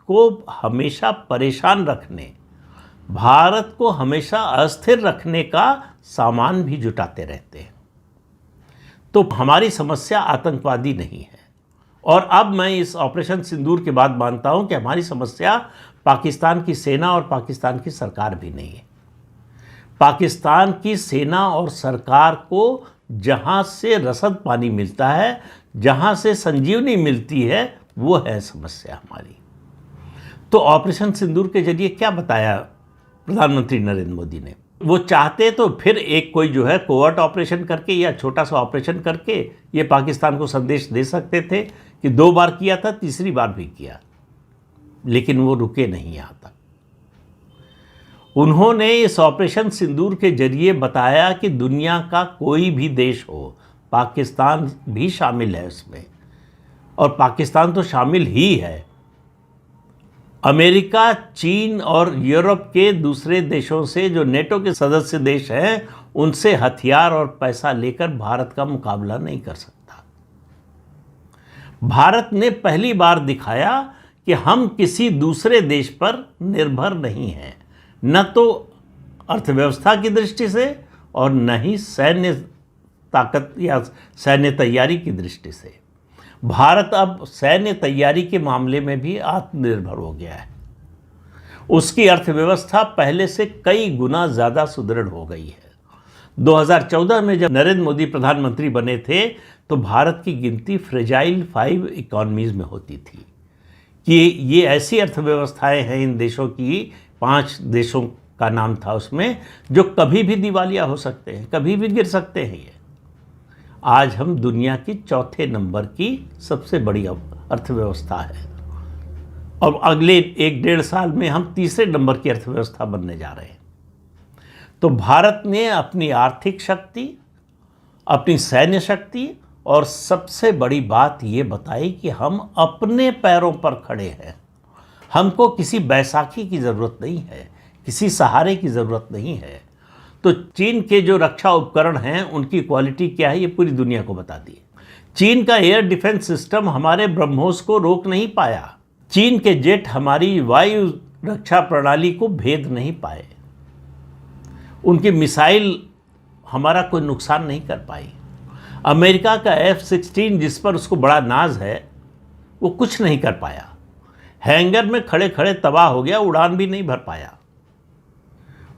को हमेशा परेशान रखने, भारत को हमेशा अस्थिर रखने का सामान भी जुटाते रहते हैं। तो हमारी समस्या आतंकवादी नहीं है। और अब मैं इस ऑपरेशन सिंदूर के बाद मानता हूं कि हमारी समस्या पाकिस्तान की सेना और पाकिस्तान की सरकार भी नहीं है। पाकिस्तान की सेना और सरकार को जहां से रसद पानी मिलता है, जहां से संजीवनी मिलती है, वो है समस्या हमारी। तो ऑपरेशन सिंदूर के जरिए क्या बताया प्रधानमंत्री नरेंद्र मोदी ने? वो चाहते तो फिर एक कोई जो है कोवर्ट ऑपरेशन करके या छोटा सा ऑपरेशन करके ये पाकिस्तान को संदेश दे सकते थे कि 2 बार किया था, तीसरी बार भी किया, लेकिन वो रुके नहीं यहाँ तक। उन्होंने इस ऑपरेशन सिंदूर के जरिए बताया कि दुनिया का कोई भी देश हो, पाकिस्तान भी शामिल है उसमें, और पाकिस्तान तो शामिल ही है। अमेरिका, चीन और यूरोप के दूसरे देशों से, जो नेटो के सदस्य देश हैं, उनसे हथियार और पैसा लेकर भारत का मुकाबला नहीं कर सकता। भारत ने पहली बार दिखाया कि हम किसी दूसरे देश पर निर्भर नहीं हैं, न तो अर्थव्यवस्था की दृष्टि से और न ही सैन्य ताकत या सैन्य तैयारी की दृष्टि से। भारत अब सैन्य तैयारी के मामले में भी आत्मनिर्भर हो गया है। उसकी अर्थव्यवस्था पहले से कई गुना ज़्यादा सुदृढ़ हो गई है। 2014 में जब नरेंद्र मोदी प्रधानमंत्री बने थे तो भारत की गिनती फ्रेजाइल 5 इकॉनमीज़ में होती थी कि ये ऐसी अर्थव्यवस्थाएं हैं, इन देशों की 5 देशों का नाम था उसमें, जो कभी भी दिवालिया हो सकते हैं, कभी भी गिर सकते हैं। ये आज हम दुनिया की 4थे नंबर की सबसे बड़ी अर्थव्यवस्था है, और अगले 1-1.5 साल में हम 3रे नंबर की अर्थव्यवस्था बनने जा रहे हैं। तो भारत ने अपनी आर्थिक शक्ति, अपनी सैन्य शक्ति और सबसे बड़ी बात ये बताई कि हम अपने पैरों पर खड़े हैं। हमको किसी बैसाखी की ज़रूरत नहीं है, किसी सहारे की ज़रूरत नहीं है। तो चीन के जो रक्षा उपकरण हैं, उनकी क्वालिटी क्या है, ये पूरी दुनिया को बता दी। चीन का एयर डिफेंस सिस्टम हमारे ब्रह्मोस को रोक नहीं पाया। चीन के जेट हमारी वायु रक्षा प्रणाली को भेद नहीं पाए। उनकी मिसाइल हमारा कोई नुकसान नहीं कर पाई। अमेरिका का F-16 जिस पर उसको बड़ा नाज है, वो कुछ नहीं कर पाया। हैंगर में खड़े खड़े तबाह हो गया, उड़ान भी नहीं भर पाया।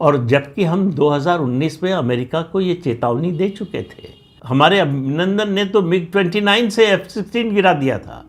और जबकि हम 2019 में अमेरिका को ये चेतावनी दे चुके थे। हमारे अभिनंदन ने तो MiG-29 से F-16 गिरा दिया था।